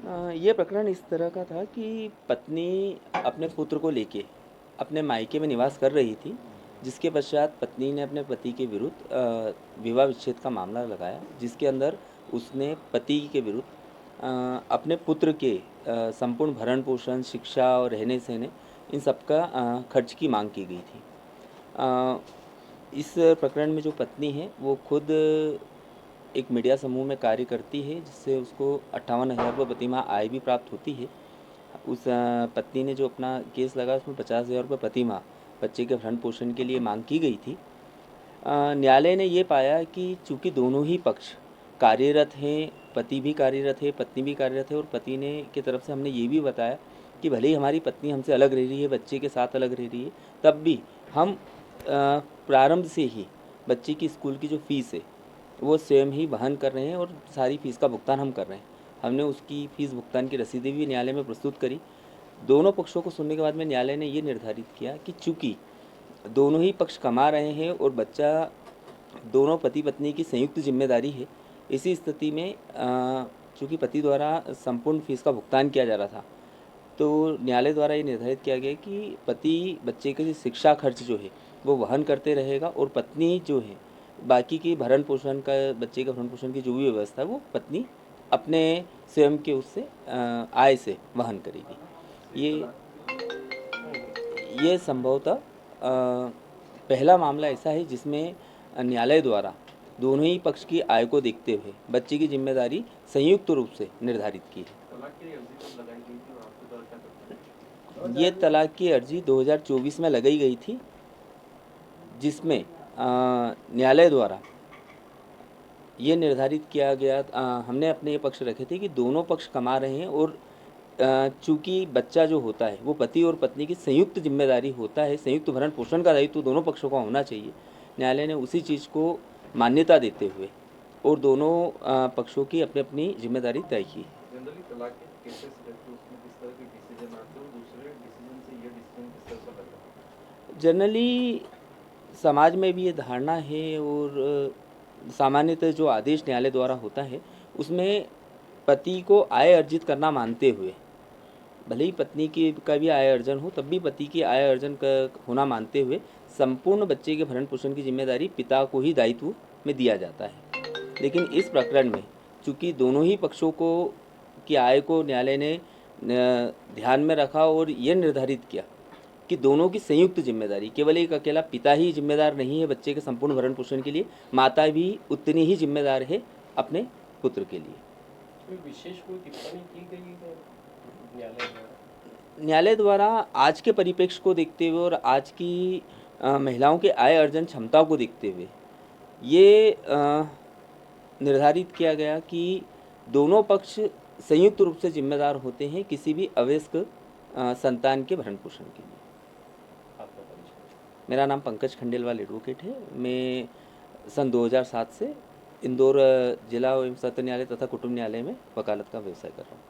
ये प्रकरण इस तरह का था कि पत्नी अपने पुत्र को लेके अपने मायके में निवास कर रही थी, जिसके पश्चात पत्नी ने अपने पति के विरुद्ध विवाह विच्छेद का मामला लगाया, जिसके अंदर उसने पति के विरुद्ध अपने पुत्र के संपूर्ण भरण पोषण, शिक्षा और रहने सहने इन सब का खर्च की मांग की गई थी। इस प्रकरण में जो पत्नी है वो खुद एक मीडिया समूह में कार्य करती है, जिससे उसको 58,000 रुपये प्रतिमाह आय भी प्राप्त होती है। उस पत्नी ने जो अपना केस लगा उसमें 50,000 रुपये प्रतिमाह बच्चे के भरण पोषण के लिए मांग की गई थी। न्यायालय ने ये पाया कि चूँकि दोनों ही पक्ष कार्यरत हैं, पति भी कार्यरत है, पत्नी भी कार्यरत है, और पति ने की तरफ से हमने ये भी बताया कि भले ही हमारी पत्नी हमसे अलग रह रही है, बच्चे के साथ अलग रह रही है, तब भी हम प्रारंभ से ही बच्चे की स्कूल की जो फ़ीस है वो स्वयं ही वहन कर रहे हैं और सारी फ़ीस का भुगतान हम कर रहे हैं। हमने उसकी फ़ीस भुगतान की रसीदें भी न्यायालय में प्रस्तुत करी। दोनों पक्षों को सुनने के बाद में न्यायालय ने ये निर्धारित किया कि चूँकि दोनों ही पक्ष कमा रहे हैं और बच्चा दोनों पति पत्नी की संयुक्त जिम्मेदारी है, इसी स्थिति में चूँकि पति द्वारा संपूर्ण फ़ीस का भुगतान किया जा रहा था, तो न्यायालय द्वारा ये निर्धारित किया गया कि पति बच्चे के शिक्षा खर्च जो है वो वहन करते रहेगा, और पत्नी जो है बाकी की भरण पोषण का, बच्चे का भरण पोषण की जो भी व्यवस्था है वो पत्नी अपने स्वयं के उससे आय से वहन करेगी। ये संभवतः पहला मामला ऐसा है जिसमें न्यायालय द्वारा दोनों ही पक्ष की आय को देखते हुए बच्चे की जिम्मेदारी संयुक्त रूप से निर्धारित की है। ये तलाक की अर्जी 2024 में लगाई गई थी, जिसमें न्यायालय द्वारा ये निर्धारित किया गया, हमने अपने ये पक्ष रखे थे कि दोनों पक्ष कमा रहे हैं और चूँकि बच्चा जो होता है वो पति और पत्नी की संयुक्त जिम्मेदारी होता है, संयुक्त भरण पोषण का दायित्व दोनों पक्षों का होना चाहिए। न्यायालय ने उसी चीज़ को मान्यता देते हुए और दोनों पक्षों की अपनी अपनी जिम्मेदारी तय की। जनरली तलाक के केसेस रहते हैं, उसमें किस तरह के डिसीजन आते हैं और दूसरे डिसीजन से ये डिसीजन किस तरह का लगा? जनरली समाज में भी ये धारणा है, और सामान्यतः जो आदेश न्यायालय द्वारा होता है उसमें पति को आय अर्जित करना मानते हुए, भले ही पत्नी की का भी आय अर्जन हो, तब भी पति की आय अर्जन का होना मानते हुए संपूर्ण बच्चे के भरण पोषण की जिम्मेदारी पिता को ही दायित्व में दिया जाता है। लेकिन इस प्रकरण में चूँकि दोनों ही पक्षों को की आय को न्यायालय ने ध्यान में रखा और ये निर्धारित किया कि दोनों की संयुक्त जिम्मेदारी, केवल एक अकेला पिता ही जिम्मेदार नहीं है बच्चे के संपूर्ण भरण पोषण के लिए, माता भी उतनी ही जिम्मेदार है अपने पुत्र के लिए। कोई विशेष कोई टिप्पणी की गई है न्यायालय द्वारा आज के परिप्रेक्ष्य को देखते हुए और आज की महिलाओं के आय अर्जन क्षमता को देखते हुए ये निर्धारित किया गया कि दोनों पक्ष संयुक्त रूप से जिम्मेदार होते हैं किसी भी अवयस्क संतान के भरण पोषण के लिए। मेरा नाम पंकज खंडेलवाल एडवोकेट है। मैं सन 2007 से इंदौर जिला एवं सत्र न्यायालय तथा कुटुंब न्यायालय में वकालत का व्यवसाय कर रहा हूँ।